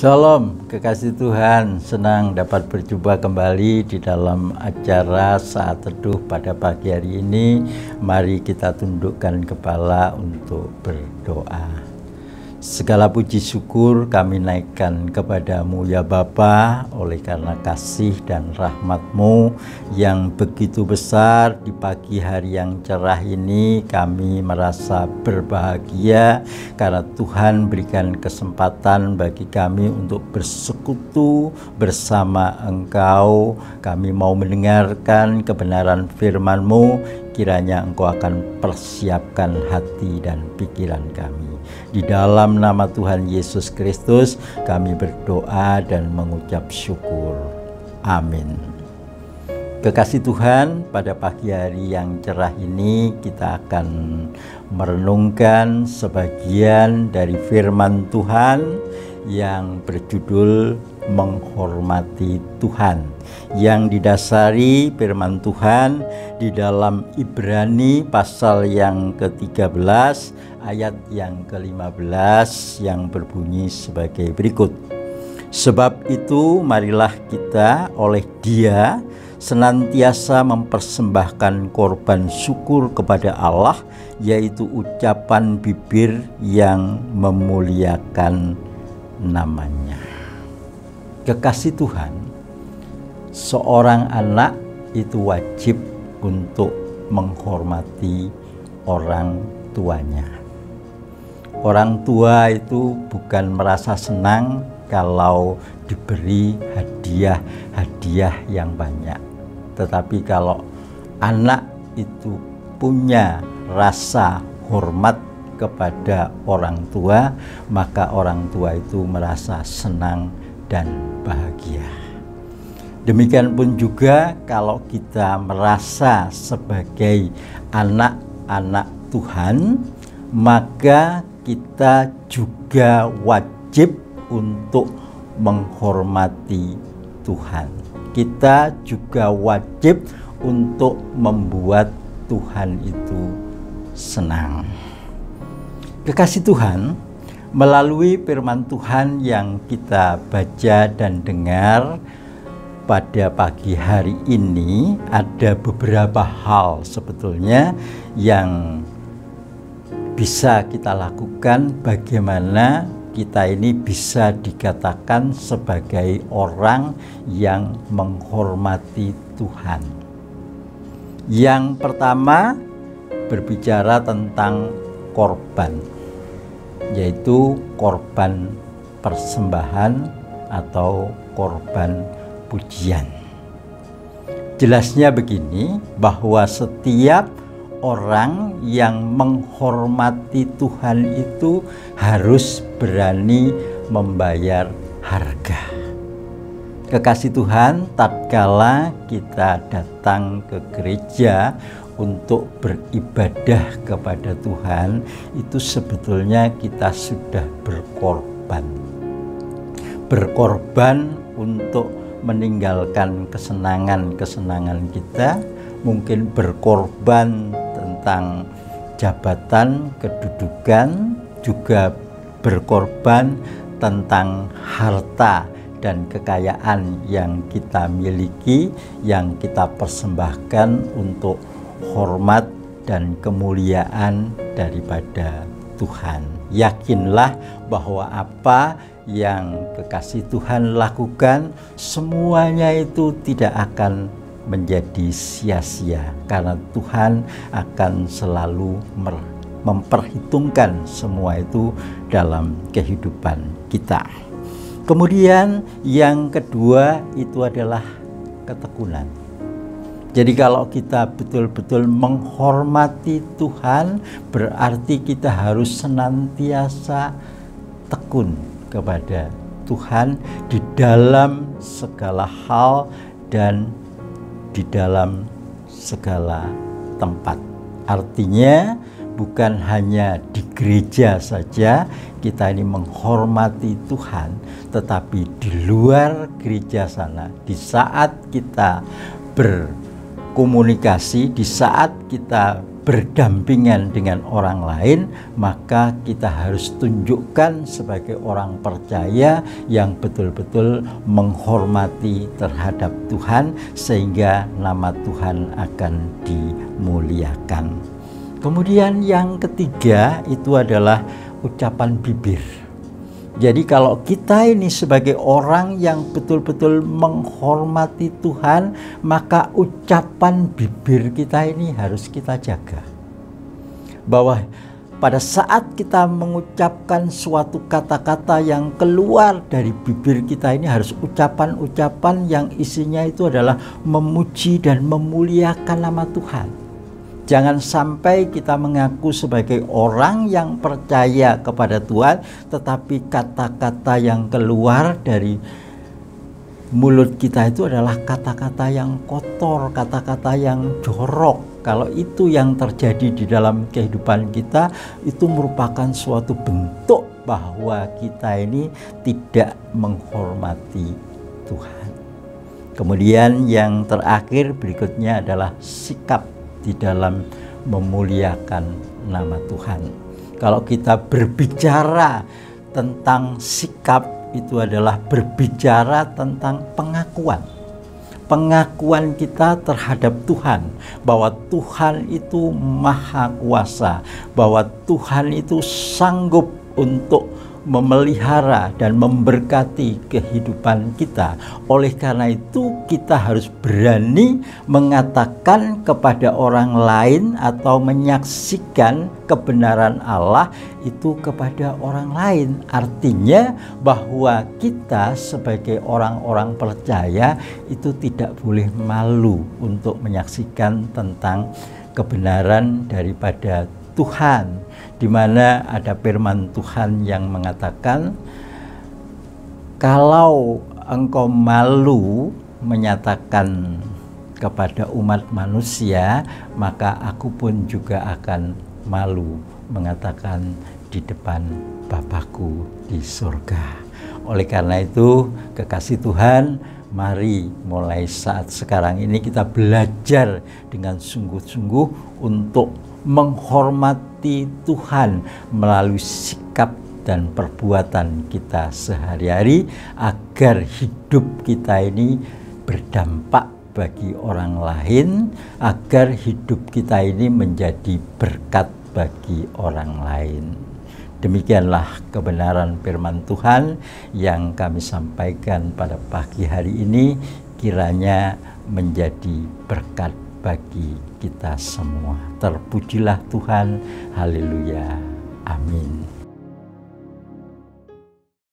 Shalom, kekasih Tuhan, senang dapat berjumpa kembali di dalam acara Saat Teduh pada pagi hari ini. Mari kita tundukkan kepala untuk berdoa. Segala puji syukur kami naikkan kepadamu ya Bapa, oleh karena kasih dan rahmat-Mu yang begitu besar. Di pagi hari yang cerah ini kami merasa berbahagia karena Tuhan berikan kesempatan bagi kami untuk bersekutu bersama Engkau. Kami mau mendengarkan kebenaran firman-Mu, kiranya Engkau akan persiapkan hati dan pikiran kami. Di dalam nama Tuhan Yesus Kristus kami berdoa dan mengucap syukur. Amin. Kekasih Tuhan, pada pagi hari yang cerah ini kita akan merenungkan sebagian dari firman Tuhan yang berjudul menghormati Tuhan, yang didasari firman Tuhan di dalam Ibrani pasal yang ke-13 ayat yang ke-15 yang berbunyi sebagai berikut. Sebab itu marilah kita oleh Dia senantiasa mempersembahkan korban syukur kepada Allah, yaitu ucapan bibir yang memuliakan namanya. Kekasih Tuhan, seorang anak itu wajib untuk menghormati orang tuanya. Orang tua itu bukan merasa senang kalau diberi hadiah-hadiah yang banyak. Tetapi kalau anak itu punya rasa hormat kepada orang tua, maka orang tua itu merasa senang dan bahagia. Demikian pun juga kalau kita merasa sebagai anak-anak Tuhan, maka kita juga wajib untuk menghormati Tuhan. Kita juga wajib untuk membuat Tuhan itu senang. Kekasih Tuhan, melalui firman Tuhan yang kita baca dan dengar pada pagi hari ini, ada beberapa hal sebetulnya yang bisa kita lakukan bagaimana kita ini bisa dikatakan sebagai orang yang menghormati Tuhan. Yang pertama berbicara tentang korban, yaitu korban persembahan atau korban pujian. Jelasnya begini, bahwa setiap orang yang menghormati Tuhan itu harus berani membayar harga. Kekasih Tuhan, tatkala kita datang ke gereja untuk beribadah kepada Tuhan, itu sebetulnya kita sudah berkorban. Berkorban untuk meninggalkan kesenangan-kesenangan kita, mungkin berkorban tentang jabatan, kedudukan, juga berkorban tentang harta dan kekayaan yang kita miliki, yang kita persembahkan untuk hormat dan kemuliaan daripada Tuhan. Yakinlah bahwa apa yang kekasih Tuhan lakukan, semuanya itu tidak akan menjadi sia-sia, karena Tuhan akan selalu memperhitungkan semua itu dalam kehidupan kita. Kemudian yang kedua itu adalah ketekunan. Jadi kalau kita betul-betul menghormati Tuhan, berarti kita harus senantiasa tekun kepada Tuhan di dalam segala hal dan di dalam segala tempat. Artinya bukan hanya di gereja saja kita ini menghormati Tuhan, tetapi di luar gereja sana, di saat kita berkomunikasi, di saat kita berdampingan dengan orang lain, maka kita harus tunjukkan sebagai orang percaya yang betul-betul menghormati terhadap Tuhan, sehingga nama Tuhan akan dimuliakan. Kemudian yang ketiga itu adalah ucapan bibir. Jadi kalau kita ini sebagai orang yang betul-betul menghormati Tuhan, maka ucapan bibir kita ini harus kita jaga. Bahwa pada saat kita mengucapkan suatu kata-kata yang keluar dari bibir kita ini harus ucapan-ucapan yang isinya itu adalah memuji dan memuliakan nama Tuhan. Jangan sampai kita mengaku sebagai orang yang percaya kepada Tuhan, tetapi kata-kata yang keluar dari mulut kita itu adalah kata-kata yang kotor, kata-kata yang jorok. Kalau itu yang terjadi di dalam kehidupan kita, itu merupakan suatu bentuk bahwa kita ini tidak menghormati Tuhan. Kemudian yang terakhir berikutnya adalah sikap di dalam memuliakan nama Tuhan. Kalau kita berbicara tentang sikap, itu adalah berbicara tentang pengakuan. Pengakuan kita terhadap Tuhan, bahwa Tuhan itu maha kuasa, bahwa Tuhan itu sanggup untuk memelihara dan memberkati kehidupan kita. Oleh karena itu kita harus berani mengatakan kepada orang lain atau menyaksikan kebenaran Allah itu kepada orang lain. Artinya bahwa kita sebagai orang-orang percaya itu tidak boleh malu untuk menyaksikan tentang kebenaran daripada Tuhan, di mana ada firman Tuhan yang mengatakan, kalau engkau malu menyatakan kepada umat manusia, maka aku pun juga akan malu mengatakan di depan Bapakku di surga. Oleh karena itu, kekasih Tuhan, mari mulai saat sekarang ini kita belajar dengan sungguh-sungguh untuk menghormati Tuhan melalui sikap dan perbuatan kita sehari-hari, agar hidup kita ini berdampak bagi orang lain, agar hidup kita ini menjadi berkat bagi orang lain. Demikianlah kebenaran firman Tuhan yang kami sampaikan pada pagi hari ini, kiranya menjadi berkat bagi kita semua. Terpujilah Tuhan, haleluya, amin.